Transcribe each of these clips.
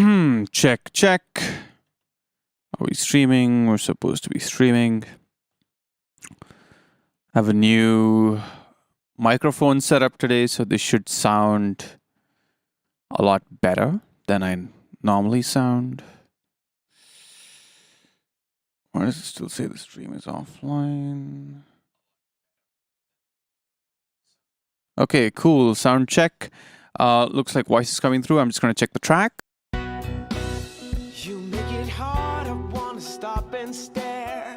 Check, check. Are we streaming? We're supposed to be streaming. I have a new microphone set up today, so this should sound a lot better than I normally sound. Why does it still say the stream is offline? Okay, cool. Sound check. Looks like voice is coming through. I'm just going to check the track. You make it hard, I wanna stop and stare.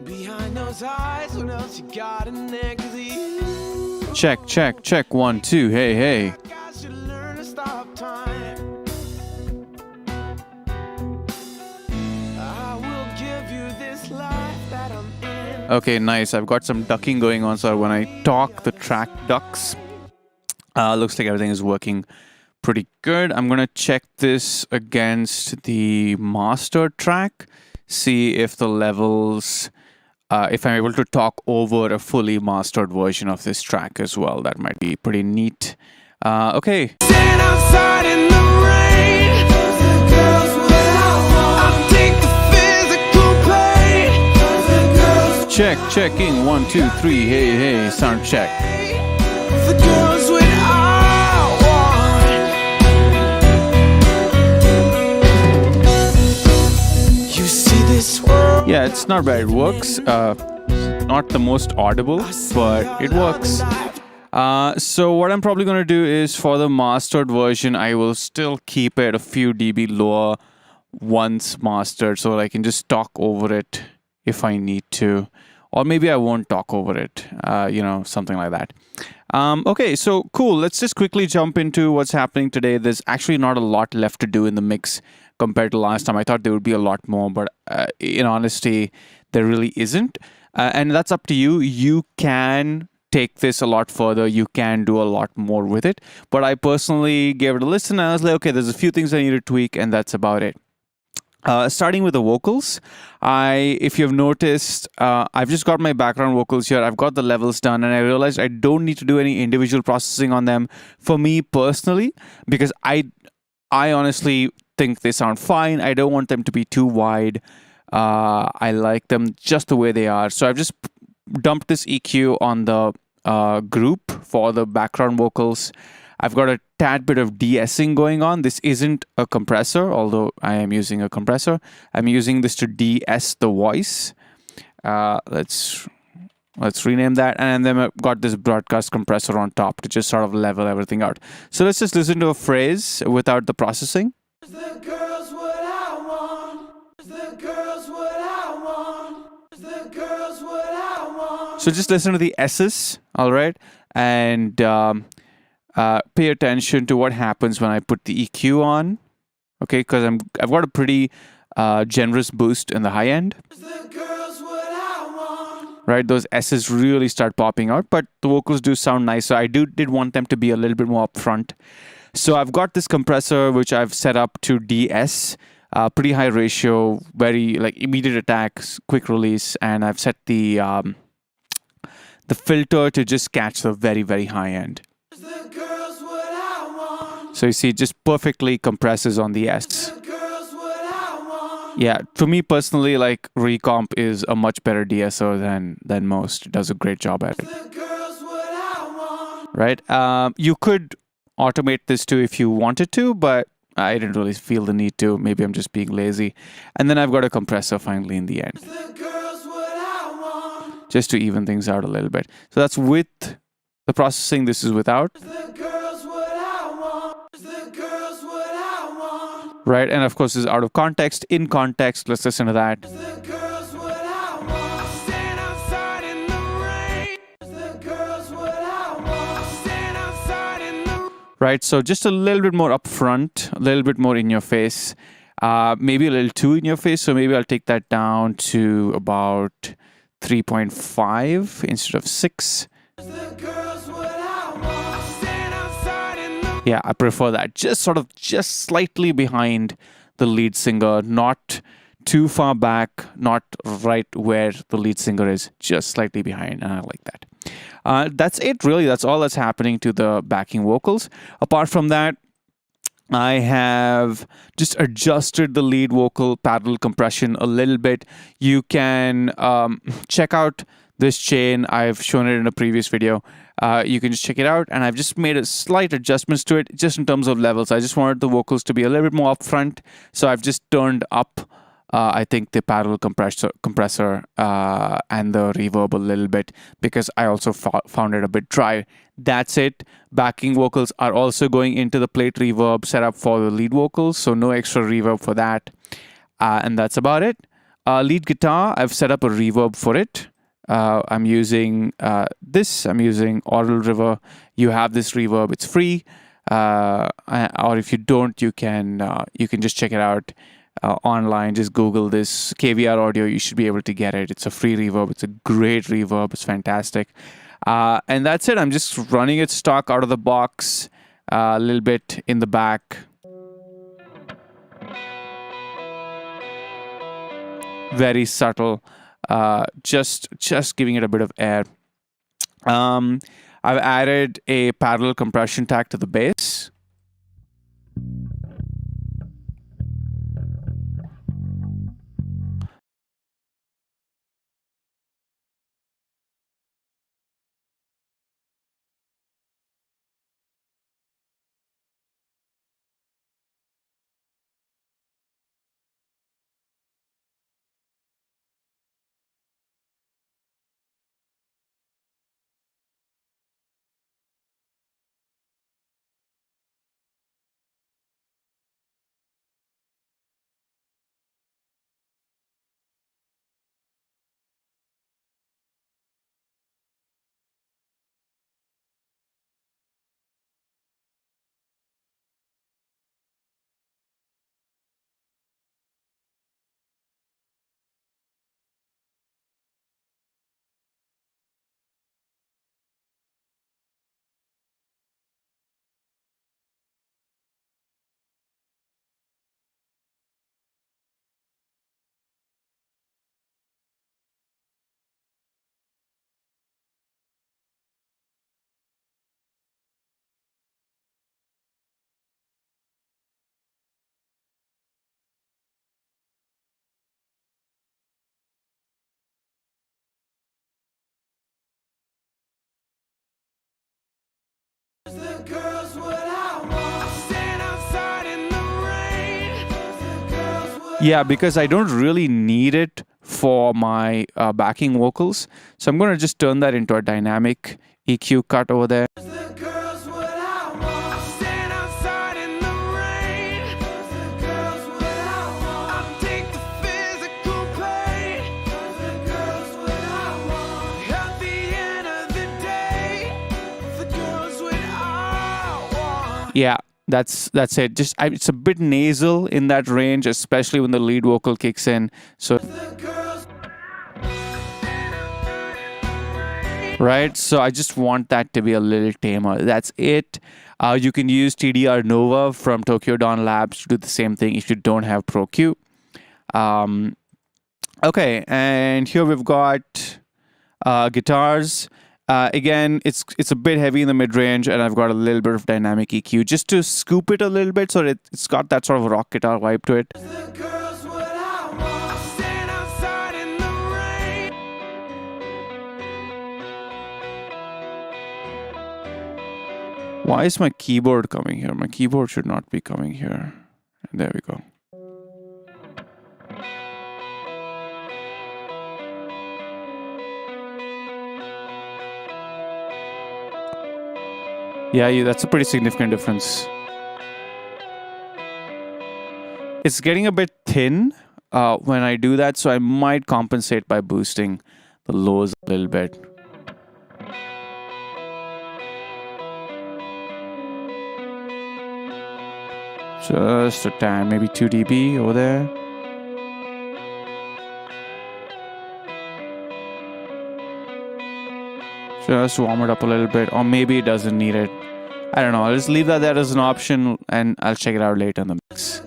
Behind those eyes, what else you got in there? 'Cause you Check, check, check. 1, 2. Hey, hey. I should learn to stop time. I will give you this life that I'm in. Okay, nice. I've got some ducking going on, so when I talk, the track ducks. Looks like everything is working pretty good. I'm going to check this against the master track, see if the levels, if I'm able to talk over a fully mastered version of this track as well. That might be pretty neat. Okay. Stand outside in the rain. The girls without one. I'll take the physical pain. The girls Check, checking. 1, 2, 3. Hey, hey. Sound check. The girls without one. You see this world. Yeah, it's not bad. It works. Not the most audible, but it works. So what I'm probably going to do is for the mastered version, I will still keep it a few dB lower once mastered so that I can just talk over it if I need to. Or maybe I won't talk over it, something like that. Okay, so cool. Let's just quickly jump into what's happening today. There's actually not a lot left to do in the mix compared to last time. I thought there would be a lot more, but in honesty, there really isn't. And that's up to you. You can take this a lot further. You can do a lot more with it. But I personally gave it a listen and I was like, okay, there's a few things I need to tweak and that's about it. Starting with the vocals, if you've noticed, I've just got my background vocals here. I've got the levels done and I realized I don't need to do any individual processing on them for me personally, because I honestly think they sound fine. I don't want them to be too wide. I like them just the way they are. So I've just dumped this EQ on the group for the background vocals. I've got a tad bit of de-essing going on. This isn't a compressor, although I am using a compressor. I'm using this to de-ess the voice. Let's rename that. And then I've got this broadcast compressor on top to just sort of level everything out. So let's just listen to a phrase without the processing. The girls what I want. The girls what I want. The girls what I want. So just listen to the S's, all right? And pay attention to what happens when I put the EQ on, okay? Because I've got a pretty generous boost in the high end. The girls what I want. Right, those S's really start popping out, but the vocals do sound nice. So I did want them to be a little bit more upfront. So I've got this compressor which I've set up to DS, pretty high ratio, very like immediate attacks, quick release, and I've set the filter to just catch the very, very high end. The girls what I want. So you see, it just perfectly compresses on the S. The girls what I want. Yeah, for me personally, like Recomp is a much better DSO than most. It does a great job at it. The girls what I want. Right? You could automate this too if you wanted to, but I didn't really feel the need to. Maybe I'm just being lazy. And then I've got a compressor finally in the end, The girls what I want. just to even things out a little bit. So that's with the processing. This is without. The girls what I want. The girls what I want. Right? And of course, this is out of context. In context, let's listen to that. The girls what I want. I stand outside in the rain. The girls what I want. I stand outside in the Right? So just a little bit more upfront, a little bit more in your face, maybe a little too in your face. So maybe I'll take that down to about 3.5 instead of 6. The girls what I want. I stand outside in the Yeah, I prefer that. Just slightly behind the lead singer, not too far back, not right where the lead singer is, just slightly behind, and I like that. That's it, really. That's all that's happening to the backing vocals. Apart from that, I have just adjusted the lead vocal parallel compression a little bit. You can check out this chain. I've shown it in a previous video. You can just check it out, and I've just made a slight adjustments to it just in terms of levels. I just wanted the vocals to be a little bit more upfront, so I've just turned up I think the parallel compressor and the reverb a little bit, because I also found it a bit dry. That's it. Backing vocals are also going into the plate reverb setup for the lead vocals, so no extra reverb for that. And that's about it. Lead guitar, I've set up a reverb for it. I'm using this. I'm using Aural River. You have this reverb. It's free. Or if you don't, you can just check it out online. Just Google this KVR audio. You should be able to get it. It's a free reverb. It's a great reverb. It's fantastic. And that's it. I'm just running it stock out of the box, a little bit in the back. Very subtle. Just giving it a bit of air. I've added a parallel compression tag to the bass. Yeah, because I don't really need it for my backing vocals. So I'm going to just turn that into a dynamic EQ cut over there. Yeah, that's it. Just it's a bit nasal in that range, especially when the lead vocal kicks in. So right, so I just want that to be a little tamer. That's it. You can use TDR Nova from Tokyo Dawn Labs to do the same thing if you don't have Pro Q. Okay, and here we've got guitars. Again, it's a bit heavy in the mid-range, and I've got a little bit of dynamic EQ just to scoop it a little bit, so it's got that sort of rock guitar vibe to it. Why is my keyboard coming here? My keyboard should not be coming here. And there we go. Yeah, that's a pretty significant difference. It's getting a bit thin when I do that, so I might compensate by boosting the lows a little bit. Just a tad, maybe 2 dB over there. Just warm it up a little bit, or maybe it doesn't need it. I don't know. I'll just leave that there as an option, and I'll check it out later in the mix.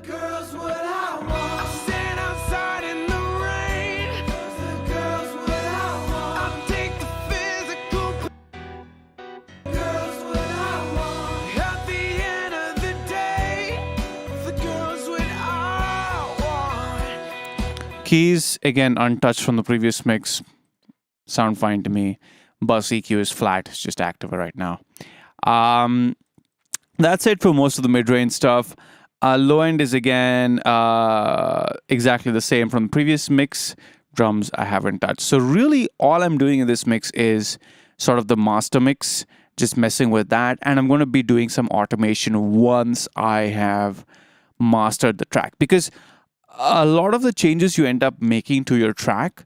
Keys, again, untouched from the previous mix. Sound fine to me. Bus EQ is flat. It's just active right now. Um, that's it for most of the mid-range stuff. Low end is again exactly the same from the previous mix. Drums I haven't touched. So really all I'm doing in this mix is sort of the master mix, just messing with that. And I'm going to be doing some automation once I have mastered the track. Because a lot of the changes you end up making to your track,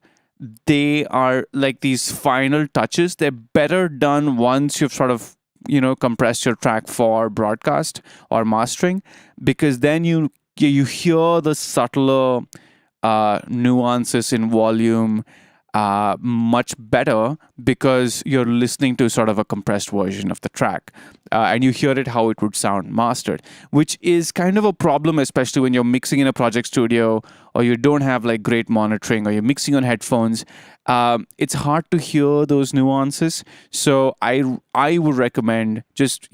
they are like these final touches. They're better done once you've sort of compressed your track for broadcast or mastering, because then you hear the subtler nuances in volume much better, because you're listening to sort of a compressed version of the track, and you hear it how it would sound mastered, which is kind of a problem, especially when you're mixing in a project studio or you don't have like great monitoring, or you're mixing on headphones. It's hard to hear those nuances. So I would recommend just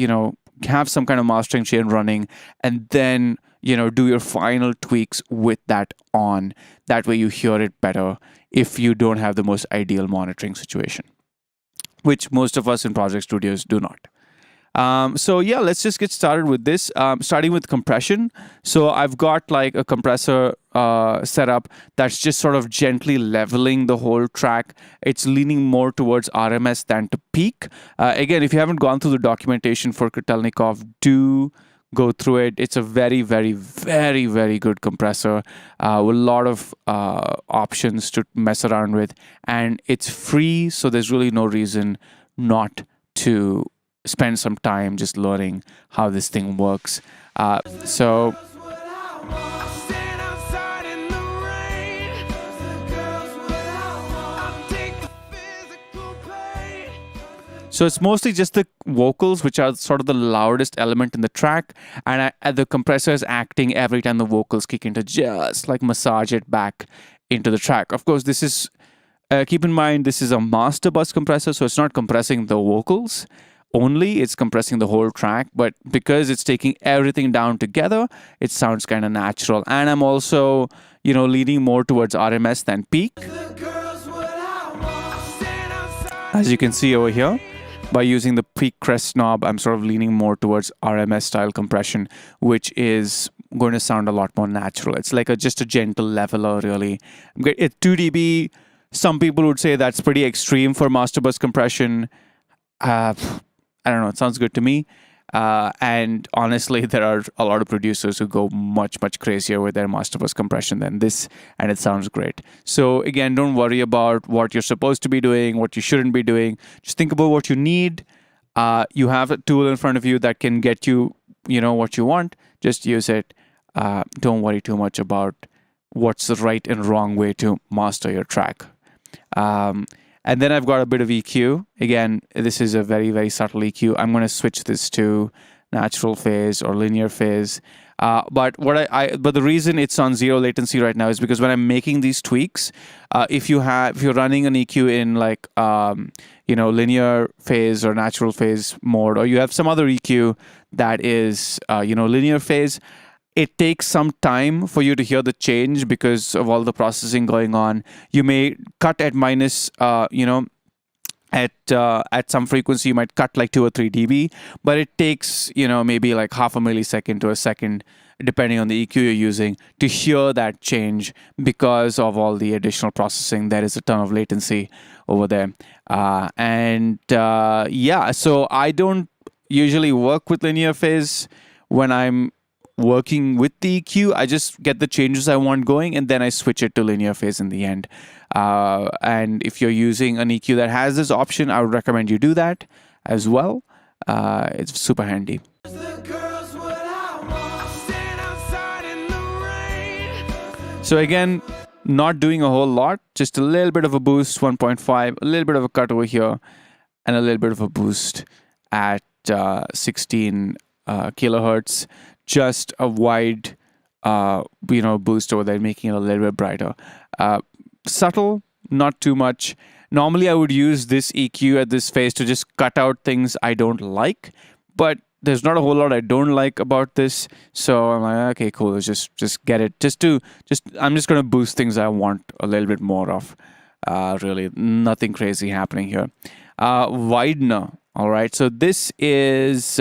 have some kind of mastering chain running, and then do your final tweaks with that on. That way you hear it better if you don't have the most ideal monitoring situation, which most of us in project studios do not. So yeah, let's just get started with this, starting with compression. So I've got like a compressor setup that's just sort of gently leveling the whole track. It's leaning more towards RMS than to peak. Again, if you haven't gone through the documentation for Kotelnikov, do go through it. It's a very, very, very, very good compressor with a lot of options to mess around with, and it's free, so there's really no reason not to spend some time just learning how this thing works. So it's mostly just the vocals, which are sort of the loudest element in the track, and the compressor is acting every time the vocals kick in to just like massage it back into the track. Of course, this is, keep in mind, this is a master bus compressor, so it's not compressing the vocals only, it's compressing the whole track, but because it's taking everything down together, it sounds kind of natural. And I'm also, leaning more towards RMS than peak. As you can see over here, by using the peak crest knob, I'm sort of leaning more towards RMS style compression, which is going to sound a lot more natural. It's like just a gentle leveler, really. At 2 dB, some people would say that's pretty extreme for master bus compression. I don't know, it sounds good to me. And honestly, there are a lot of producers who go much, much crazier with their master bus compression than this, and it sounds great. So again, don't worry about what you're supposed to be doing, what you shouldn't be doing. Just think about what you need. You have a tool in front of you that can get you, what you want. Just use it. Don't worry too much about what's the right and wrong way to master your track. And then I've got a bit of EQ. Again, this is a very, very subtle EQ. I'm going to switch this to natural phase or linear phase. But the reason it's on 0 latency right now is because when I'm making these tweaks, if you're running an EQ in like linear phase or natural phase mode, or you have some other EQ that is linear phase, it takes some time for you to hear the change because of all the processing going on. You may cut at minus, at some frequency, you might cut like 2 or 3 dB, but it takes, maybe like half a millisecond to a second, depending on the EQ you're using, to hear that change because of all the additional processing. There is a ton of latency over there. So I don't usually work with linear phase when I'm working with the EQ. I just get the changes I want going, and then I switch it to linear phase in the end. And if you're using an EQ that has this option, I would recommend you do that as well. It's super handy. So again, not doing a whole lot, just a little bit of a boost, 1.5, a little bit of a cut over here, and a little bit of a boost at 16 kilohertz. Just a wide, boost over there, making it a little bit brighter. Subtle, not too much. Normally, I would use this EQ at this phase to just cut out things I don't like, but there's not a whole lot I don't like about this. So I'm like, okay, cool. Let's just get it. I'm just gonna boost things I want a little bit more of. Really, nothing crazy happening here. Widener. All right. So this is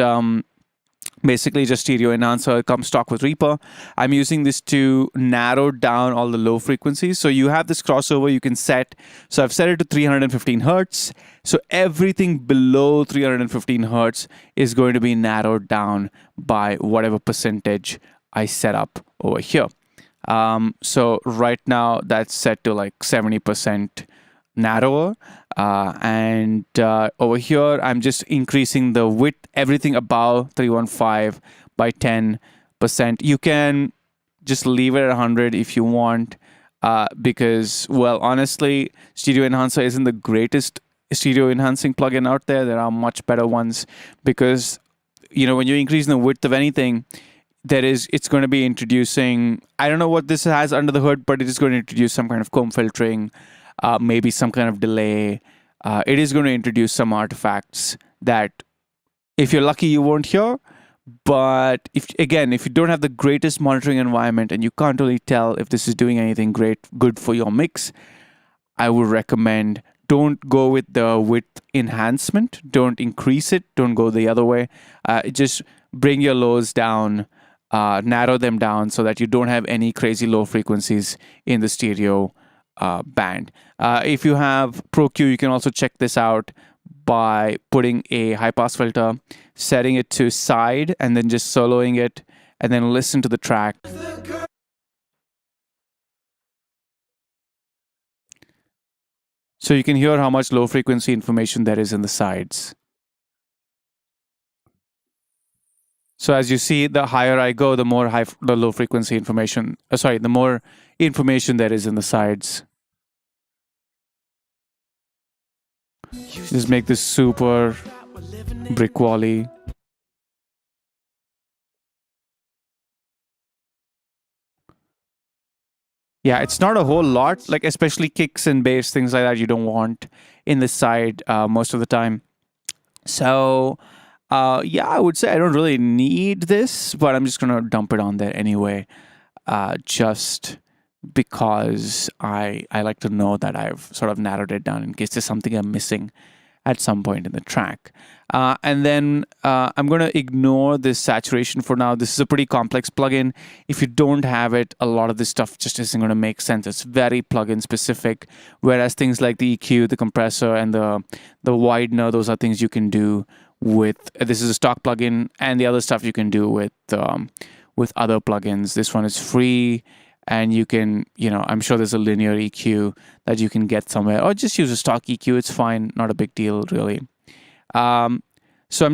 basically just stereo enhancer. It comes stock with Reaper. I'm using this to narrow down all the low frequencies. So you have this crossover you can set. So I've set it to 315 hertz. So everything below 315 hertz is going to be narrowed down by whatever percentage I set up over here. So right now that's set to like 70% narrower. And over here, I'm just increasing the width, everything above 315 by 10%. You can just leave it at 100 if you want, because, well, honestly, Stereo Enhancer isn't the greatest stereo enhancing plugin out there. There are much better ones because, when you increase the width of anything, it's going to be introducing, I don't know what this has under the hood, but it is going to introduce some kind of comb filtering, maybe some kind of delay. It is going to introduce some artifacts that, if you're lucky, you won't hear. But if you don't have the greatest monitoring environment and you can't really tell if this is doing anything good for your mix, I would recommend don't go with the width enhancement. Don't increase it. Don't go the other way. Just bring your lows down, narrow them down so that you don't have any crazy low frequencies in the stereo band. If you have Pro Q, you can also check this out by putting a high pass filter, setting it to side, and then just soloing it, and then listen to the track. So you can hear how much low frequency information there is in the sides. So as you see, the higher I go, the more the low frequency information. The more information there is in the sides. Just make this super brick wally. Yeah, it's not a whole lot, like especially kicks and bass, things like that you don't want in the side most of the time. So yeah, I would say I don't really need this, but I'm just going to dump it on there anyway, just because I like to know that I've sort of narrowed it down in case there's something I'm missing at some point in the track. And then I'm going to ignore this saturation for now. This is a pretty complex plugin. If you don't have it, a lot of this stuff just isn't going to make sense. It's very plugin specific, whereas things like the EQ, the compressor, and the widener, those are things you can do with, this is a stock plugin, and the other stuff you can do with other plugins. This one is free. And you can, I'm sure there's a linear EQ that you can get somewhere, or just use a stock EQ. It's fine, not a big deal, really. So I'm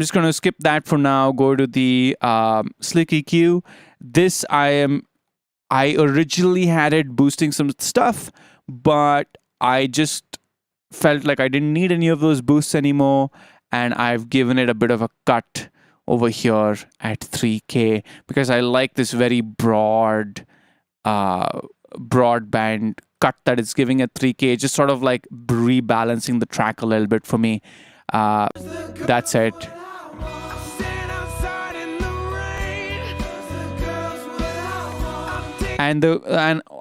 just going to skip that for now. Go to the Slick EQ. This I originally had it boosting some stuff, but I just felt like I didn't need any of those boosts anymore, and I've given it a bit of a cut over here at 3K because I like this very broadband cut that it's giving at 3K, just sort of like rebalancing the track a little bit for me. That's it. And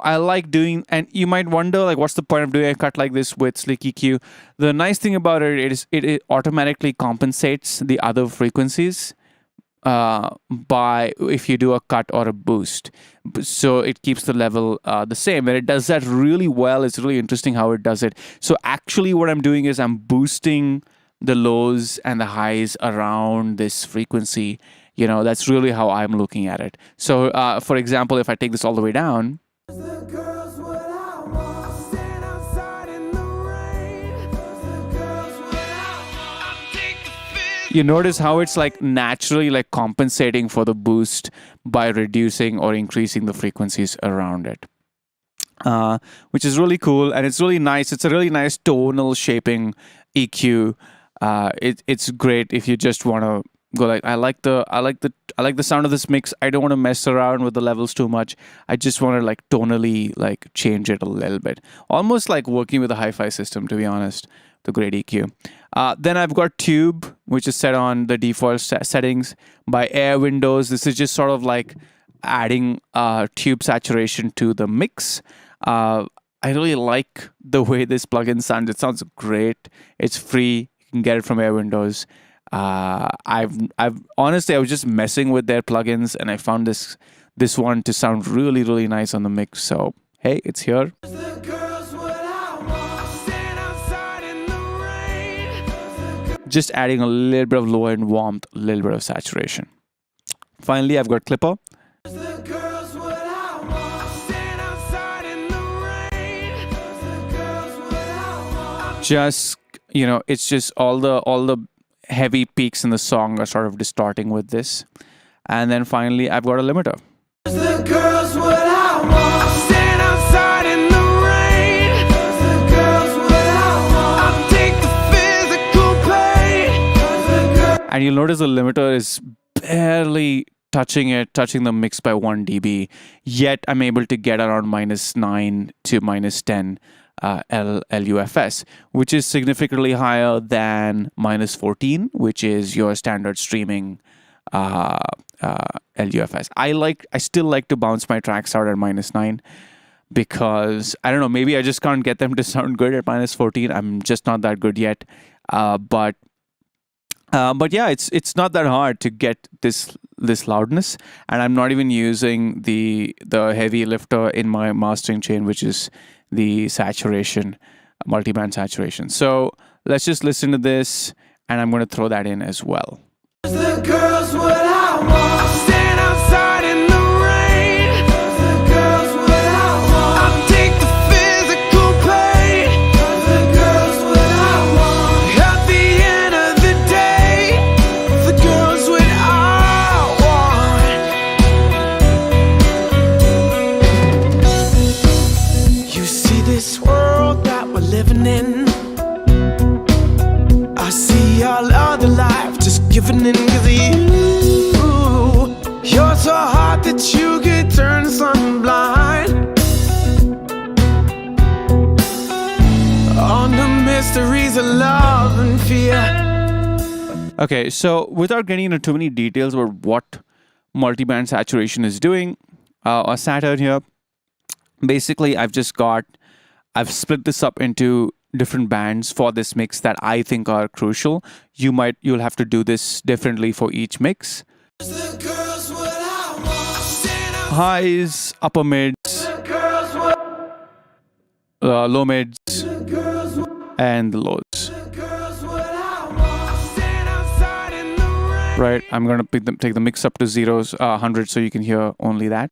I like doing, and you might wonder, like, what's the point of doing a cut like this with Slick EQ? The nice thing about it is it automatically compensates the other frequencies by if you do a cut or a boost, so it keeps the level the same, and it does that really well. It's really interesting how it does it. So actually what I'm doing is I'm boosting the lows and the highs around this frequency. That's really how I'm looking at it. So for example, if I take this all the way down, you notice how it's like naturally like compensating for the boost by reducing or increasing the frequencies around it, which is really cool, and it's really nice. It's a really nice tonal shaping EQ. It's great if you just want to go like, I like the sound of this mix. I don't want to mess around with the levels too much. I just want to like tonally like change it a little bit, almost like working with a hi-fi system, to be honest. The great EQ. Then I've got Tube, which is set on the default settings. By Air Windows, this is just sort of like adding tube saturation to the mix. I really like the way this plugin sounds. It sounds great. It's free. You can get it from Air Windows. I've honestly, I was just messing with their plugins, and I found this one to sound really, really nice on the mix. So hey, it's here. Just adding a little bit of low end warmth, a little bit of saturation. Finally, I've got Clipper. Just, it's just all the heavy peaks in the song are sort of distorting with this. And then finally, I've got a limiter. And you'll notice the limiter is barely touching the mix by 1 dB. Yet I'm able to get around -9 to -10 LUFS, which is significantly higher than -14, which is your standard streaming LUFS. I still like to bounce my tracks out at -9 because I don't know, maybe I just can't get them to sound good at -14. I'm just not that good yet. But yeah, it's not that hard to get this loudness, and I'm not even using the heavy lifter in my mastering chain, which is the saturation, multiband saturation. So let's just listen to this, and I'm going to throw that in as well. The girls what I want, stand outside in the rain. The girls what I want, I'll take the physical pain. The girls what I want, at the end of the day, the girls what I want. You see this world that we're living in, I see all other life just giving in, 'cause you're so hot that you could turn sun blind. On the mysteries of love and fear. Okay, so without getting into too many details about what multiband saturation is doing, or Saturn here, basically I've split this up into different bands for this mix that I think are crucial. You'll have to do this differently for each mix. Highs, upper mids, low mids, and the lows. Right, I'm gonna take the mix up to 100 so you can hear only that.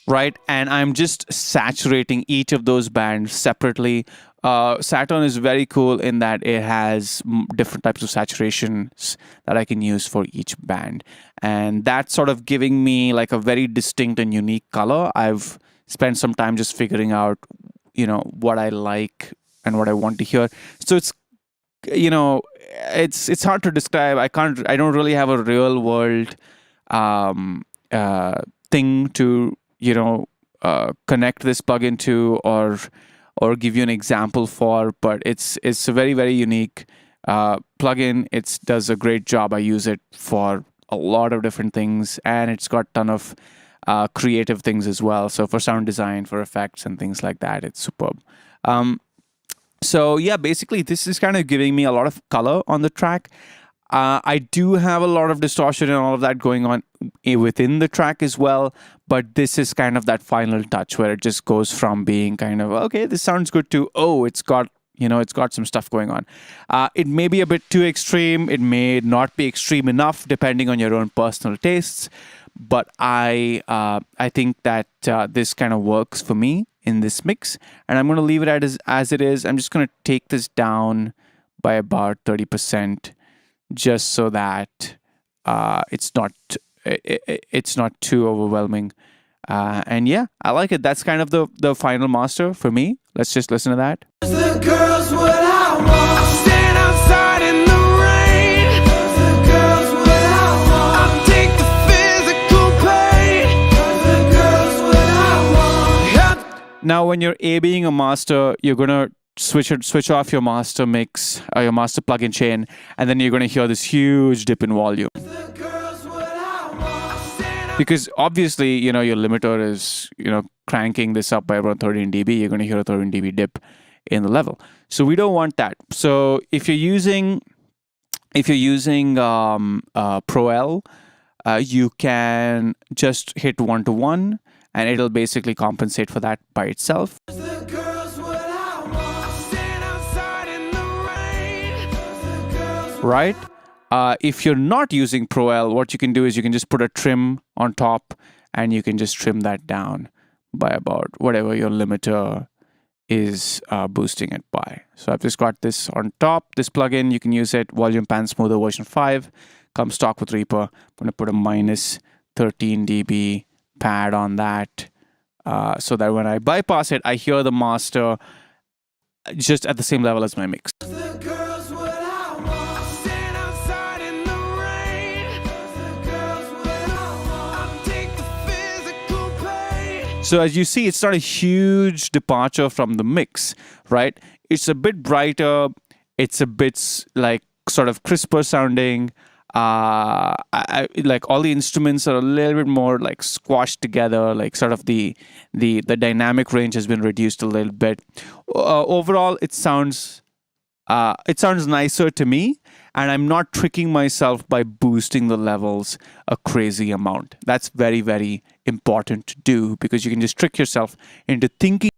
Right, and I'm just saturating each of those bands separately. Saturn is very cool in that it has different types of saturations that I can use for each band, and that's sort of giving me like a very distinct and unique color. I've spent some time just figuring out, what I like and what I want to hear. So it's hard to describe. I don't really have a real world thing to connect this plugin to or give you an example for, but it's a very, very unique plugin. It does a great job. I use it for a lot of different things, and it's got a ton of creative things as well. So for sound design, for effects and things like that, it's superb. So yeah, basically this is kind of giving me a lot of color on the track. I do have a lot of distortion and all of that going on within the track as well, but this is kind of that final touch where it just goes from being kind of, okay, this sounds good, to, oh, it's got some stuff going on. It may be a bit too extreme. It may not be extreme enough depending on your own personal tastes, but I think that this kind of works for me in this mix, and I'm going to leave it as it is. I'm just going to take this down by about 30%. Just so that it's not too overwhelming, and yeah, I like it. That's kind of the final master for me. Let's just listen to that. The girls what I want, stand outside in the rain. The girls what I want, I'll take the physical pain. The girls Now, when you're A/Bing a master, you're gonna switch off your master mix, your master plugin chain, and then you're gonna hear this huge dip in volume. Because obviously, your limiter is, cranking this up by around 13 dB. You're gonna hear a 13 dB dip in the level. So we don't want that. So if you're using Pro L, you can just hit 1-to-1, and it'll basically compensate for that by itself. Right? If you're not using Pro L, what you can do is you can just put a trim on top, and you can just trim that down by about whatever your limiter is boosting it by. So I've just got this on top. This plugin, you can use it. Volume Pan Smoother version 5 comes stock with Reaper. I'm going to put a minus 13 dB pad on that, so that when I bypass it, I hear the master just at the same level as my mix. So as you see, it's not a huge departure from the mix, right? It's a bit brighter. It's a bit like sort of crisper sounding. Like all the instruments are a little bit more like squashed together. Like sort of the dynamic range has been reduced a little bit. Overall, it sounds nicer to me, and I'm not tricking myself by boosting the levels a crazy amount. That's very, very important to do, because you can just trick yourself into thinking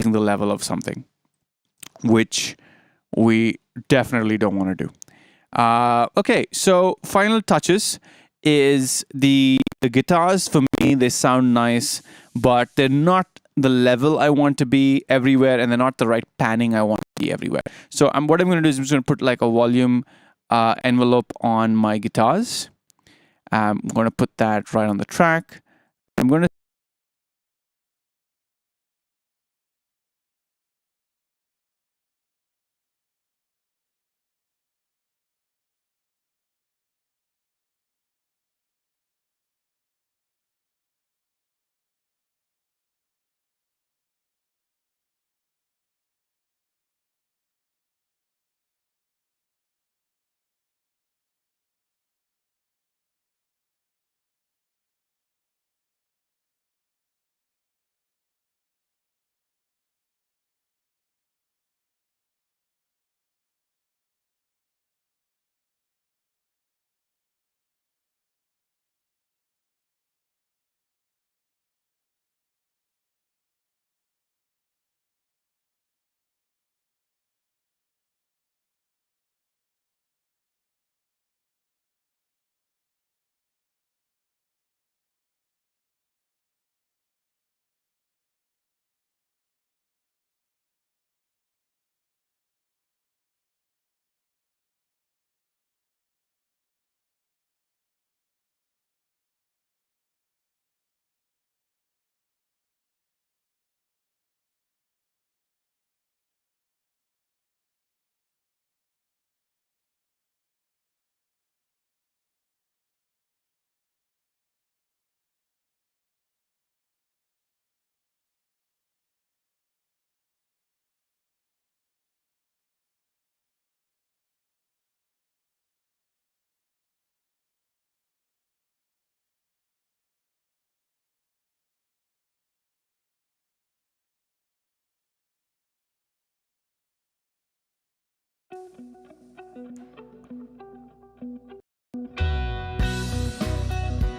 the level of something, which we definitely don't want to do. Okay, so final touches is the guitars. For me, they sound nice, but they're not the level I want to be everywhere, and they're not the right panning I want to be everywhere. So what I'm going to do is I'm just going to put like a volume envelope on my guitars. I'm going to put that right on the track. I'm going to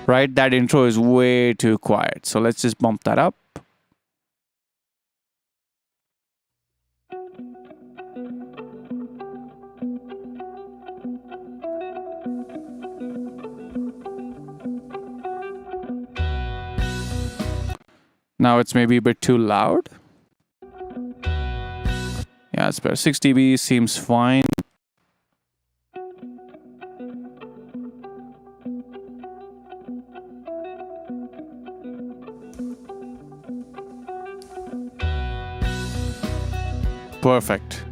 right? That intro is way too quiet. So let's just bump that up. Now it's maybe a bit too loud. Yeah, it's better. 6 dB seems fine. Perfect.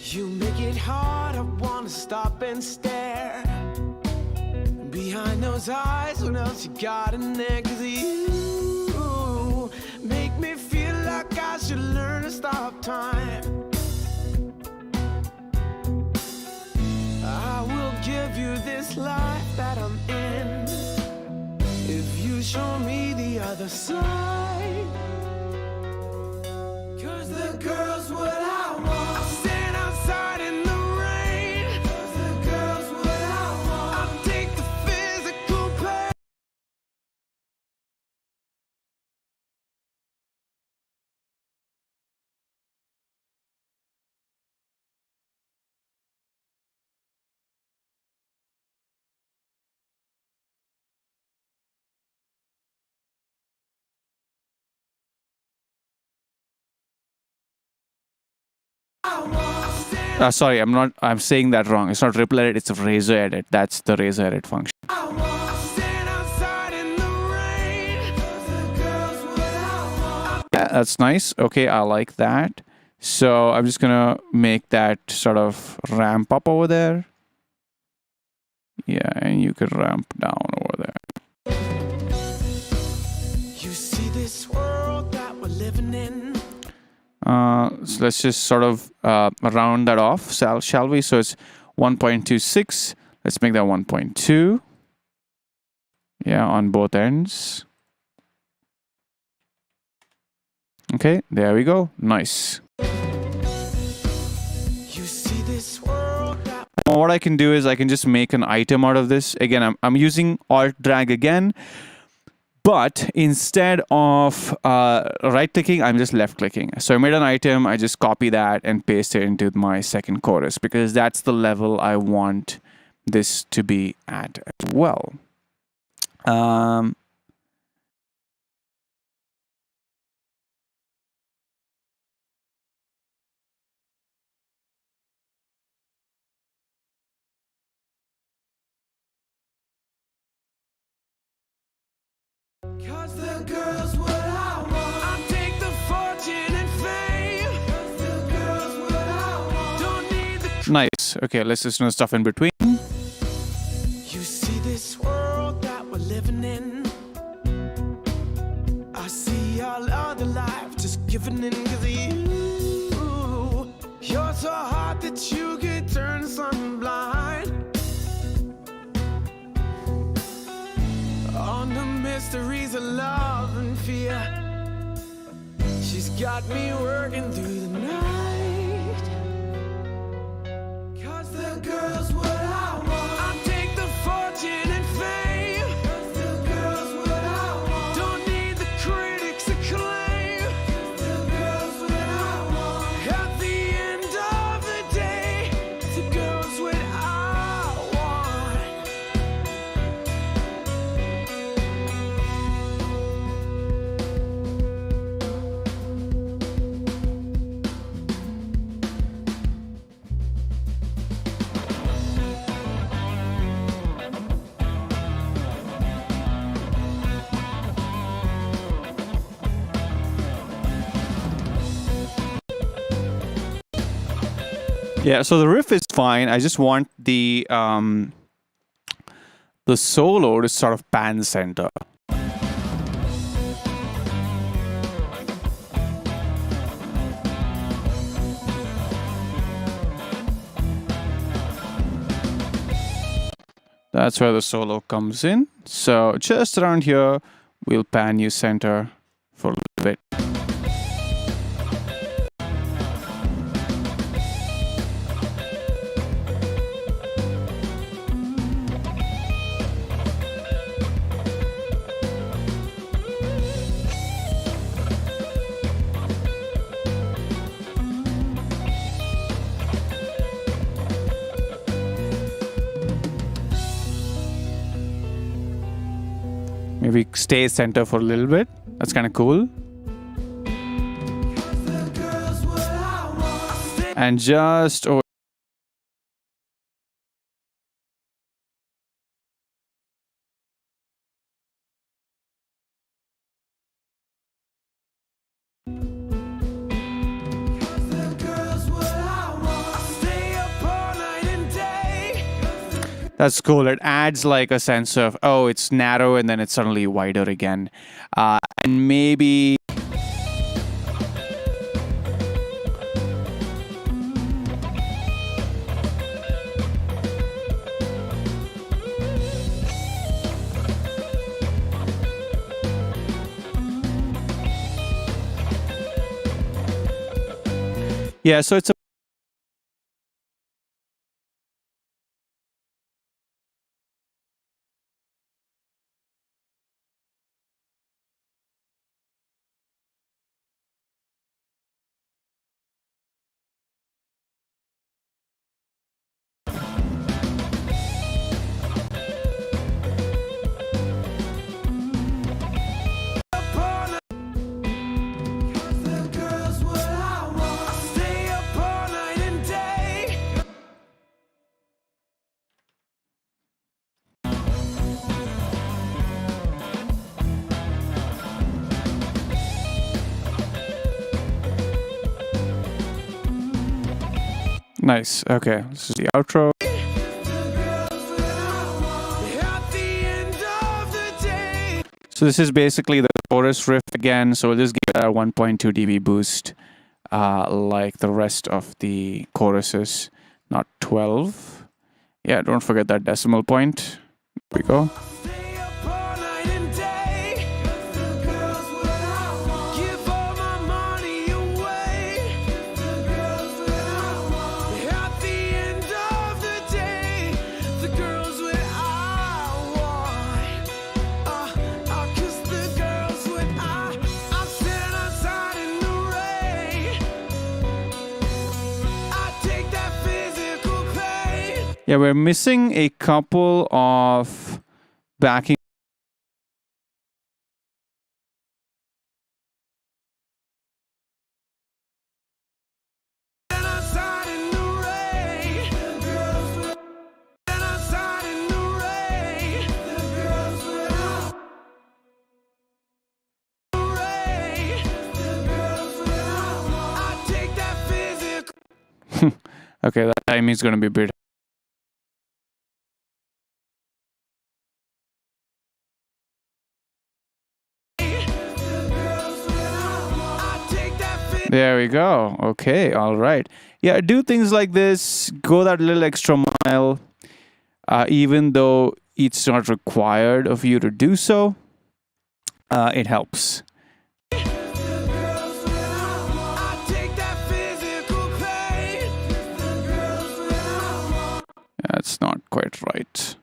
You make it hard, I wanna stop and stare. Behind those eyes, what else you got in there? 'Cause you make me feel like I should learn to stop time. I will give you this life that I'm in if you show me the other side. 'Cause the girl's what I want. I'll stand outside in the rain. 'Cause the girl's what I want. I'll take the physical pain. Sorry, I'm saying that wrong. It's not ripple edit, it's a razor edit. That's the razor edit function. Yeah, that's nice. Okay, I like that. So I'm just gonna make that sort of ramp up over there. Yeah, and you could ramp down over there. You see this world that we're living in. So let's just sort of round that off, shall we? So it's 1.26. Let's make that 1.2. Yeah, on both ends. Okay, there we go. Nice. You see this world that What I can do is I can just make an item out of this. Again, I'm using Alt Drag again. But instead of right-clicking, I'm just left-clicking. So I made an item, I just copy that and paste it into my second chorus because that's the level I want this to be at as well. Cause the girl's what I want. I'll take the fortune and fame. Cause the girl's what I want. Don't need the. Nice. Okay, let's just do stuff in between. You see this world that we're living in. I see all other life just giving in. 'Cause you're so hot that you could turn sun blind. On the mysteries of love and fear, she's got me working through the night. 'Cause the girl's what I want. I'll take the fortune and fame. 'Cause the girl's what I want. Don't need the critics' acclaim. 'Cause the girl's what I want. At the end of the day, the girl's what I want. Yeah, so the riff is fine. I just want the solo to sort of pan center. That's where the solo comes in. So just around here, we'll pan you center for a little bit. Maybe stay center for a little bit. That's kind of cool. And just over. The girl's what I want. I stay up all night and day. That's cool. It adds like a sense of, oh, it's narrow and then it's suddenly wider again. And maybe. Yeah, so it's a. The girl's what I want. I stay up all night and day. Nice. Okay, this is the outro. At the end of the day. So this is basically the chorus riff again. So we'll just give it a 1.2 dB boost, like the rest of the choruses, not 12. Yeah, don't forget that decimal point. There we go. Stay up all night and day. The girl's what I want. Give all my money away. The girl's what I want. At the end of the day, the girl's what I want. 'Cause the girl's what I'm sitting outside in the rain. I take that physical pain. Yeah, we're missing a couple of backing. Outside in the rain. The girl's what outside in the rain. The girl's what rain. The girl's what I take that physical. Okay, that timing is going to be a bit. I take that physical. There we go. Okay, all right. Yeah, do things like this. Go that little extra mile, even though it's not required of you to do so. It helps. I take that physical pain. The girl's what I want. That's not quite right.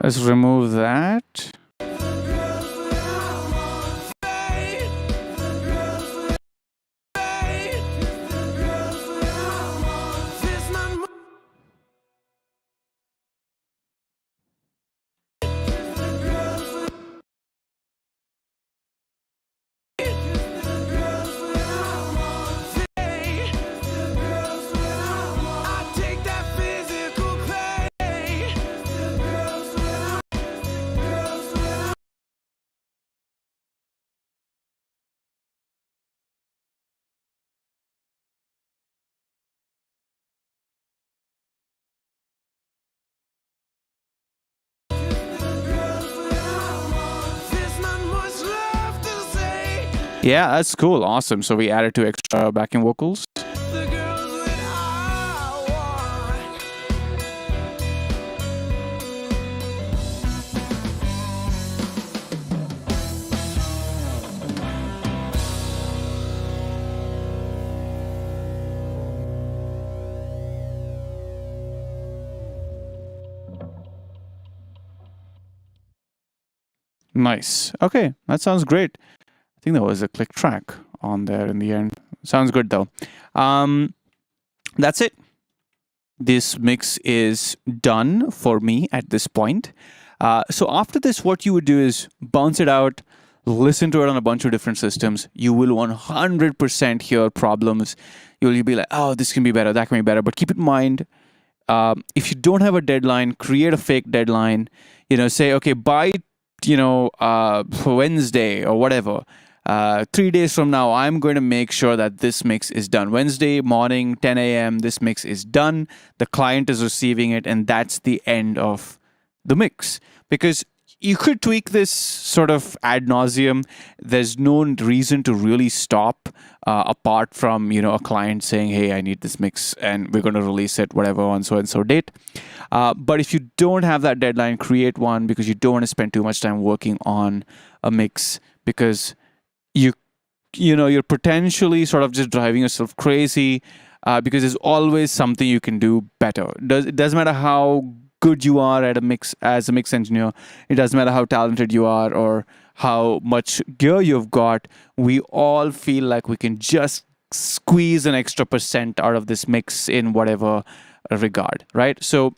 Let's remove that. This my mo- I take that physical pain. The girl's what there's not much left to say. Yeah, that's cool. Awesome. So we added 2 extra backing vocals. The girl's what I want. Nice. Okay, that sounds great. I think there was a click track on there in the end. Sounds good though. That's it. This mix is done for me at this point. So after this, what you would do is bounce it out, listen to it on a bunch of different systems. You will 100% hear problems. You'll be like, oh, this can be better, that can be better. But keep in mind, if you don't have a deadline, create a fake deadline. Say, okay, by for Wednesday or whatever, 3 days from now, I'm going to make sure that this mix is done. Wednesday morning, 10 a.m., this mix is done. The client is receiving it, and that's the end of the mix. Because you could tweak this sort of ad nauseum. There's no reason to really stop apart from, a client saying, hey, I need this mix and we're going to release it, whatever, on so and so date. But if you don't have that deadline, create one, because you don't want to spend too much time working on a mix, because you're potentially sort of just driving yourself crazy, because there's always something you can do better. It doesn't matter how good you are at a mix as a mix engineer. It doesn't matter how talented you are or how much gear you've got. We all feel like we can just squeeze an extra % out of this mix in whatever regard, right? So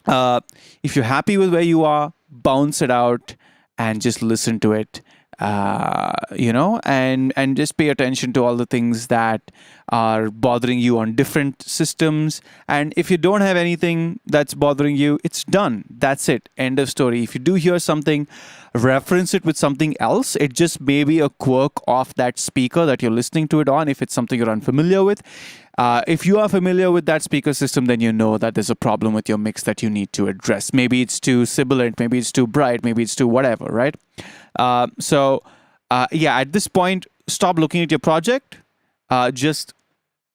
if you're happy with where you are, bounce it out and just listen to it. And just pay attention to all the things that are bothering you on different systems. And if you don't have anything that's bothering you, it's done. That's it. End of story. If you do hear something, reference it with something else. It just may be a quirk of that speaker that you're listening to it on, if it's something you're unfamiliar with. If you are familiar with that speaker system, then you know that there's a problem with your mix that you need to address. Maybe it's too sibilant, maybe it's too bright, maybe it's too whatever, right? At this point, stop looking at your project. Just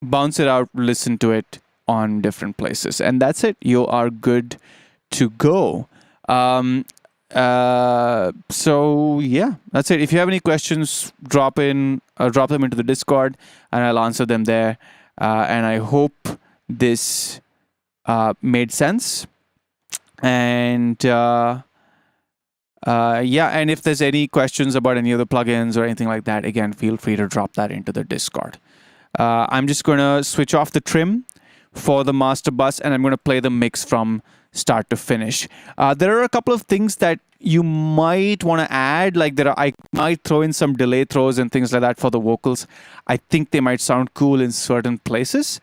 bounce it out, listen to it on different places. And that's it. You are good to go. That's it. If you have any questions, drop them into the Discord and I'll answer them there. And I hope this made sense. And and if there's any questions about any of the plugins or anything like that, again, feel free to drop that into the Discord. I'm just going to switch off the trim for the master bus, and I'm going to play the mix from start to finish. There are a couple of things that you might want to add, like I might throw in some delay throws and things like that for the vocals. I think they might sound cool in certain places.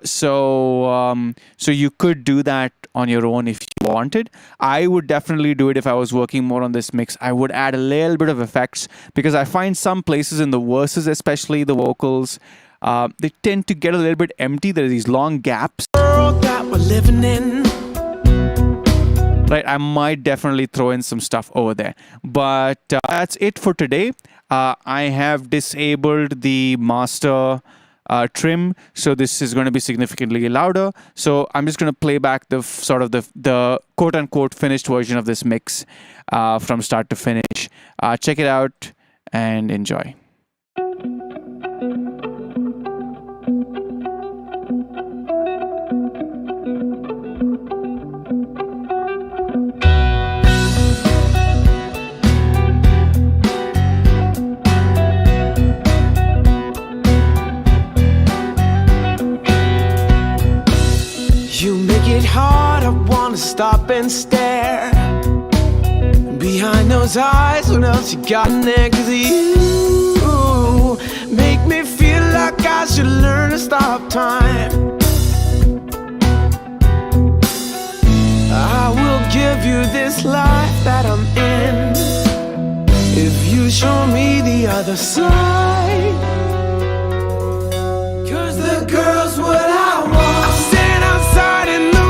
So you could do that on your own if you wanted. I would definitely do it if I was working more on this mix. I would add a little bit of effects, because I find some places in the verses, especially the vocals, they tend to get a little bit empty. There are these long gaps. World that we're living in. Right, I might definitely throw in some stuff over there. But that's it for today. I have disabled the master trim, so this is going to be significantly louder. So I'm just going to play back the quote-unquote finished version of this mix from start to finish. Check it out and enjoy. Hard, I wanna stop and stare. Behind those eyes, what else you got in there? 'Cause you make me feel like I should learn to stop time. I will give you this life that I'm in, if you show me the other side. 'Cause the girl's what I want. I'm standing outside in the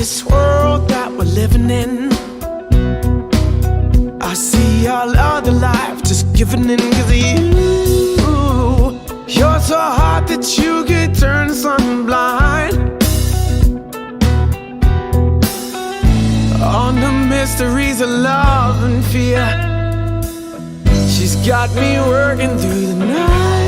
this world that we're living in. I see all other life just giving in, 'cause you're so hot that you could turn the sun blind. On the mysteries of love and fear, she's got me working through the night.